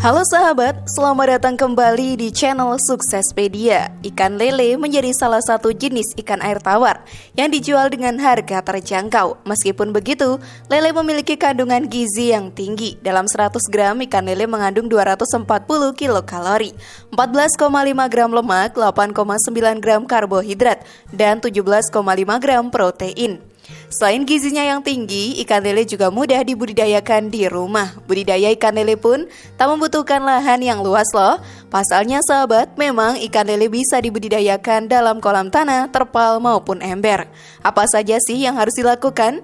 Halo sahabat, selamat datang kembali di channel Suksespedia. Ikan lele menjadi salah satu jenis ikan air tawar yang dijual dengan harga terjangkau. Meskipun begitu, lele memiliki kandungan gizi yang tinggi. Dalam 100 gram, ikan lele mengandung 240 kilokalori, 14,5 gram lemak, 8,9 gram karbohidrat, dan 17,5 gram protein. Selain gizinya yang tinggi, ikan lele juga mudah dibudidayakan di rumah. Budidaya ikan lele pun tak membutuhkan lahan yang luas loh. Pasalnya sahabat, memang ikan lele bisa dibudidayakan dalam kolam tanah, terpal maupun ember. Apa saja sih yang harus dilakukan?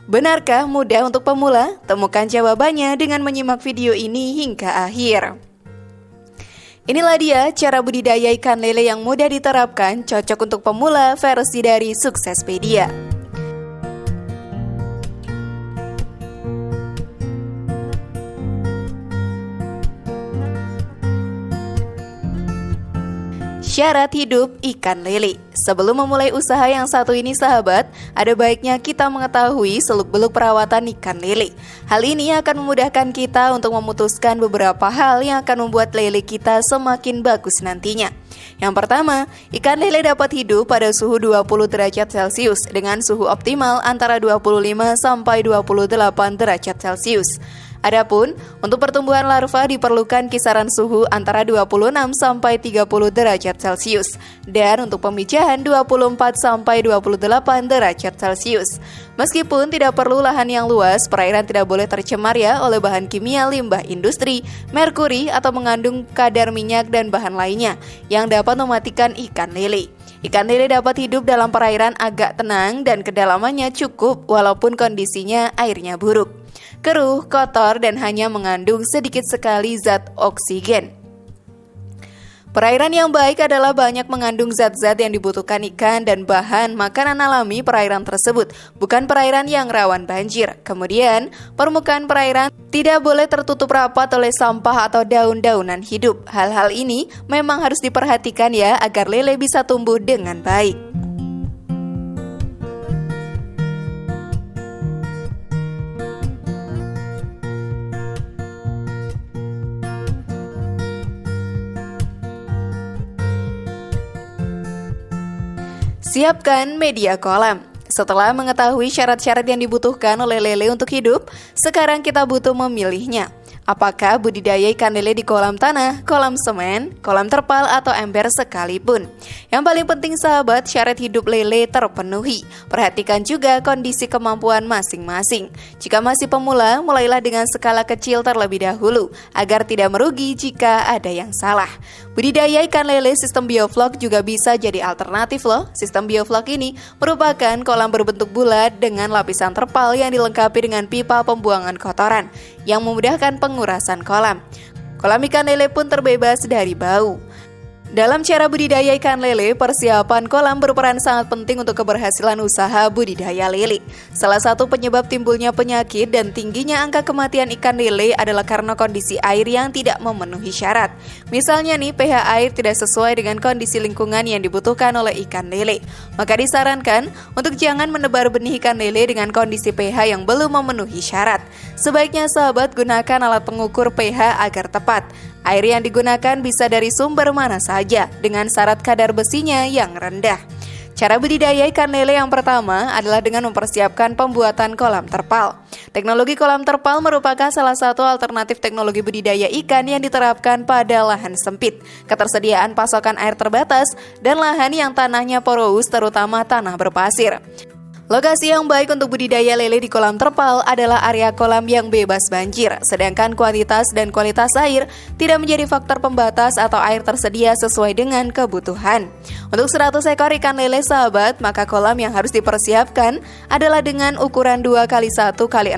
Benarkah mudah untuk pemula? Temukan jawabannya dengan menyimak video ini hingga akhir. Inilah dia cara budidaya ikan lele yang mudah diterapkan, cocok untuk pemula versi dari Suksespedia. Syarat hidup ikan lele. Sebelum memulai usaha yang satu ini sahabat, ada baiknya kita mengetahui seluk-beluk perawatan ikan lele. Hal ini akan memudahkan kita untuk memutuskan beberapa hal yang akan membuat lele kita semakin bagus nantinya. Yang pertama, ikan lele dapat hidup pada suhu 20 derajat Celcius dengan suhu optimal antara 25 sampai 28 derajat Celcius. Adapun untuk pertumbuhan larva diperlukan kisaran suhu antara 26 sampai 30 derajat Celcius dan untuk pemijahan 24 sampai 28 derajat Celcius. Meskipun tidak perlu lahan yang luas, perairan tidak boleh tercemar ya oleh bahan kimia limbah industri, merkuri atau mengandung kadar minyak dan bahan lainnya yang dapat mematikan ikan lele. Ikan lele dapat hidup dalam perairan agak tenang dan kedalamannya cukup walaupun kondisinya airnya buruk, keruh, kotor, dan hanya mengandung sedikit sekali zat oksigen. Perairan yang baik adalah banyak mengandung zat-zat yang dibutuhkan ikan dan bahan makanan alami perairan tersebut, bukan perairan yang rawan banjir. Kemudian, permukaan perairan tidak boleh tertutup rapat oleh sampah atau daun-daunan hidup. Hal-hal ini memang harus diperhatikan ya agar lele bisa tumbuh dengan baik. Siapkan media kolam. Setelah mengetahui syarat-syarat yang dibutuhkan oleh lele untuk hidup, sekarang kita butuh memilihnya. Apakah budidaya ikan lele di kolam tanah, kolam semen, kolam terpal, atau ember sekalipun? Yang paling penting sahabat, syarat hidup lele terpenuhi. Perhatikan juga kondisi kemampuan masing-masing. Jika masih pemula, mulailah dengan skala kecil terlebih dahulu, agar tidak merugi jika ada yang salah. Budidaya ikan lele sistem bioflok juga bisa jadi alternatif loh. Sistem bioflok ini merupakan kolam berbentuk bulat dengan lapisan terpal yang dilengkapi dengan pipa pembuangan kotoran yang memudahkan pengurasan kolam. Kolam ikan lele pun terbebas dari bau. Dalam cara budidaya ikan lele, persiapan kolam berperan sangat penting untuk keberhasilan usaha budidaya lele. Salah satu penyebab timbulnya penyakit dan tingginya angka kematian ikan lele adalah karena kondisi air yang tidak memenuhi syarat. Misalnya nih, pH air tidak sesuai dengan kondisi lingkungan yang dibutuhkan oleh ikan lele. Maka disarankan untuk jangan menebar benih ikan lele dengan kondisi pH yang belum memenuhi syarat. Sebaiknya sahabat gunakan alat pengukur pH agar tepat. Air yang digunakan bisa dari sumber mana saja dengan syarat kadar besinya yang rendah. Cara budidaya ikan lele yang pertama adalah dengan mempersiapkan pembuatan kolam terpal. Teknologi kolam terpal merupakan salah satu alternatif teknologi budidaya ikan yang diterapkan pada lahan sempit, ketersediaan pasokan air terbatas, dan lahan yang tanahnya porous terutama tanah berpasir. Lokasi yang baik untuk budidaya lele di kolam terpal adalah area kolam yang bebas banjir, sedangkan kuantitas dan kualitas air tidak menjadi faktor pembatas atau air tersedia sesuai dengan kebutuhan. Untuk 100 ekor ikan lele sahabat, maka kolam yang harus dipersiapkan adalah dengan ukuran 2x1 x 0,6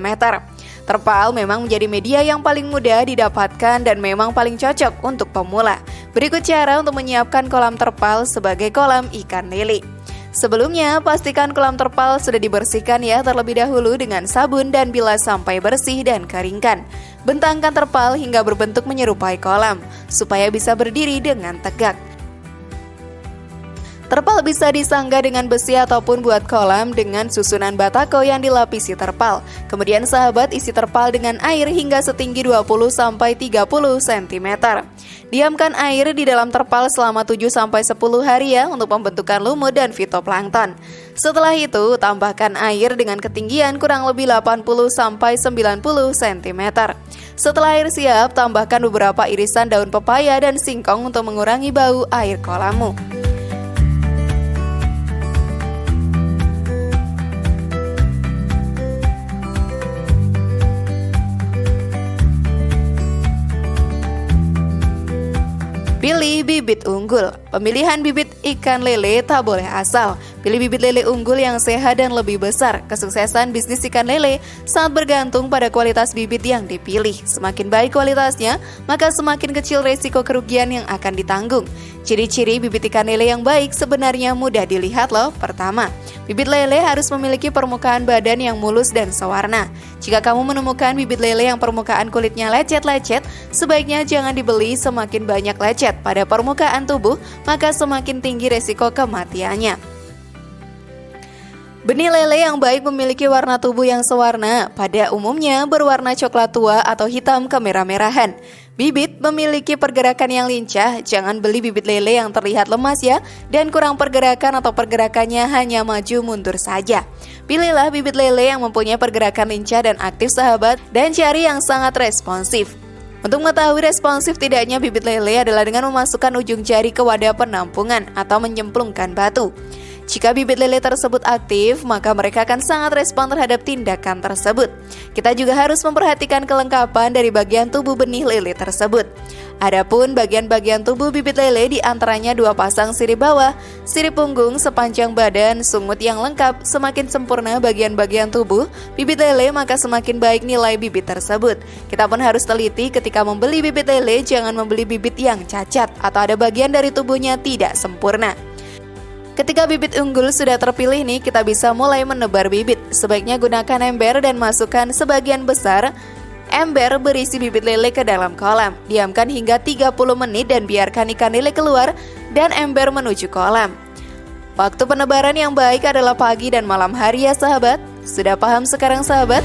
meter. Terpal memang menjadi media yang paling mudah didapatkan dan memang paling cocok untuk pemula. Berikut cara untuk menyiapkan kolam terpal sebagai kolam ikan lele. Sebelumnya, pastikan kolam terpal sudah dibersihkan ya terlebih dahulu dengan sabun dan bilas sampai bersih dan keringkan. Bentangkan terpal hingga berbentuk menyerupai kolam, supaya bisa berdiri dengan tegak. Terpal bisa disanggah dengan besi ataupun buat kolam dengan susunan batako yang dilapisi terpal. Kemudian sahabat, isi terpal dengan air hingga setinggi 20-30 cm. Diamkan air di dalam terpal selama 7-10 hari ya untuk pembentukan lumut dan fitoplankton. Setelah itu, tambahkan air dengan ketinggian kurang lebih 80-90 cm. Setelah air siap, tambahkan beberapa irisan daun pepaya dan singkong untuk mengurangi bau air kolammu. Pilih bibit unggul. Pemilihan bibit ikan lele tak boleh asal. Pilih bibit lele unggul yang sehat dan lebih besar. Kesuksesan bisnis ikan lele sangat bergantung pada kualitas bibit yang dipilih. Semakin baik kualitasnya, maka semakin kecil resiko kerugian yang akan ditanggung. Ciri-ciri bibit ikan lele yang baik sebenarnya mudah dilihat loh. Pertama, bibit lele harus memiliki permukaan badan yang mulus dan sewarna. Jika kamu menemukan bibit lele yang permukaan kulitnya lecet-lecet, sebaiknya jangan dibeli. Semakin banyak lecet pada permukaan tubuh, maka semakin tinggi resiko kematiannya. Benih lele yang baik memiliki warna tubuh yang sewarna, pada umumnya berwarna coklat tua atau hitam kemerah-merahan. Bibit memiliki pergerakan yang lincah, jangan beli bibit lele yang terlihat lemas ya, dan kurang pergerakan atau pergerakannya hanya maju mundur saja. Pilihlah bibit lele yang mempunyai pergerakan lincah dan aktif sahabat, dan cari yang sangat responsif. Untuk mengetahui responsif tidaknya bibit lele adalah dengan memasukkan ujung jari ke wadah penampungan atau menyemplungkan batu. Jika bibit lele tersebut aktif, maka mereka akan sangat respon terhadap tindakan tersebut. Kita juga harus memperhatikan kelengkapan dari bagian tubuh benih lele tersebut. Adapun bagian-bagian tubuh bibit lele diantaranya 2 pasang sirip bawah, sirip punggung sepanjang badan, sungut yang lengkap. Semakin sempurna bagian-bagian tubuh bibit lele, maka semakin baik nilai bibit tersebut. Kita pun harus teliti ketika membeli bibit lele, jangan membeli bibit yang cacat atau ada bagian dari tubuhnya tidak sempurna. Ketika bibit unggul sudah terpilih nih, kita bisa mulai menebar bibit. Sebaiknya gunakan ember dan masukkan sebagian besar ember berisi bibit lele ke dalam kolam. Diamkan hingga 30 menit dan biarkan ikan lele keluar dan ember menuju kolam. Waktu penebaran yang baik adalah pagi dan malam hari ya sahabat. Sudah paham sekarang sahabat?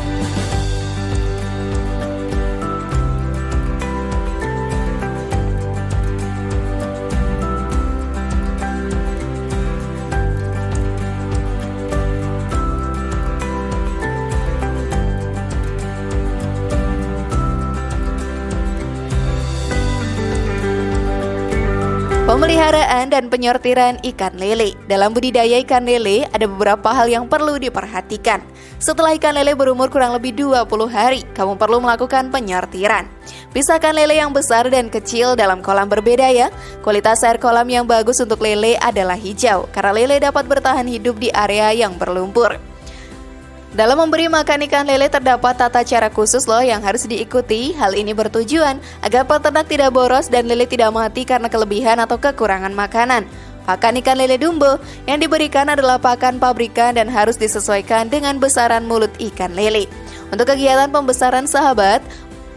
Pemeliharaan dan penyortiran ikan lele. Dalam budidaya ikan lele, ada beberapa hal yang perlu diperhatikan. Setelah ikan lele berumur kurang lebih 20 hari, kamu perlu melakukan penyortiran. Pisahkan lele yang besar dan kecil dalam kolam berbeda ya. Kualitas air kolam yang bagus untuk lele adalah hijau, karena lele dapat bertahan hidup di area yang berlumpur. Dalam memberi makan ikan lele terdapat tata cara khusus loh yang harus diikuti. Hal ini bertujuan agar peternak tidak boros dan lele tidak mati karena kelebihan atau kekurangan makanan. Pakan ikan lele dumbo yang diberikan adalah pakan pabrikan dan harus disesuaikan dengan besaran mulut ikan lele. Untuk kegiatan pembesaran sahabat,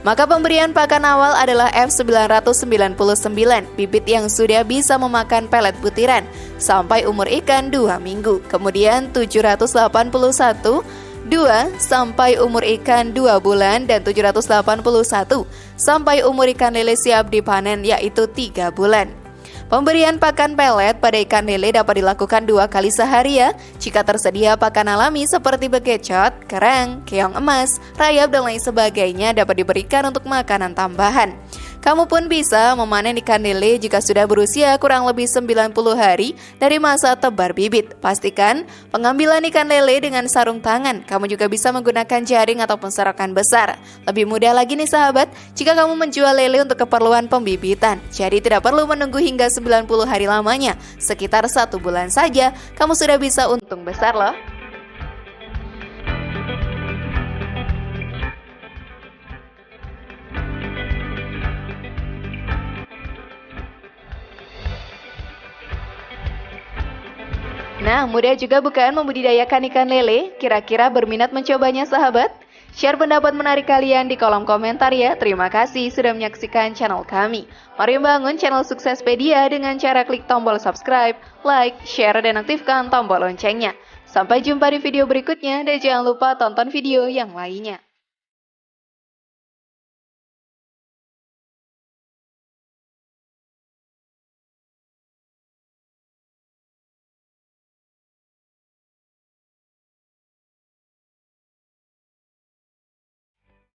maka pemberian pakan awal adalah F999, bibit yang sudah bisa memakan pelet butiran, sampai umur ikan 2 minggu. Kemudian 781, 2 sampai umur ikan 2 bulan, dan 781 sampai umur ikan lele siap dipanen yaitu 3 bulan. Pemberian pakan pelet pada ikan lele dapat dilakukan 2 kali sehari ya. Jika tersedia pakan alami seperti bekecot, kerang, keong emas, rayap, dan lain sebagainya dapat diberikan untuk makanan tambahan. Kamu pun bisa memanen ikan lele jika sudah berusia kurang lebih 90 hari dari masa tebar bibit. Pastikan pengambilan ikan lele dengan sarung tangan. Kamu juga bisa menggunakan jaring ataupun serokan besar. Lebih mudah lagi nih sahabat, jika kamu menjual lele untuk keperluan pembibitan. Jadi tidak perlu menunggu hingga 90 hari lamanya. Sekitar 1 bulan saja, kamu sudah bisa untung besar loh. Nah, mudah juga bukan membudidayakan ikan lele? Kira-kira berminat mencobanya sahabat? Share pendapat menarik kalian di kolom komentar ya. Terima kasih sudah menyaksikan channel kami. Mari membangun channel Suksespedia dengan cara klik tombol subscribe, like, share, dan aktifkan tombol loncengnya. Sampai jumpa di video berikutnya dan jangan lupa tonton video yang lainnya.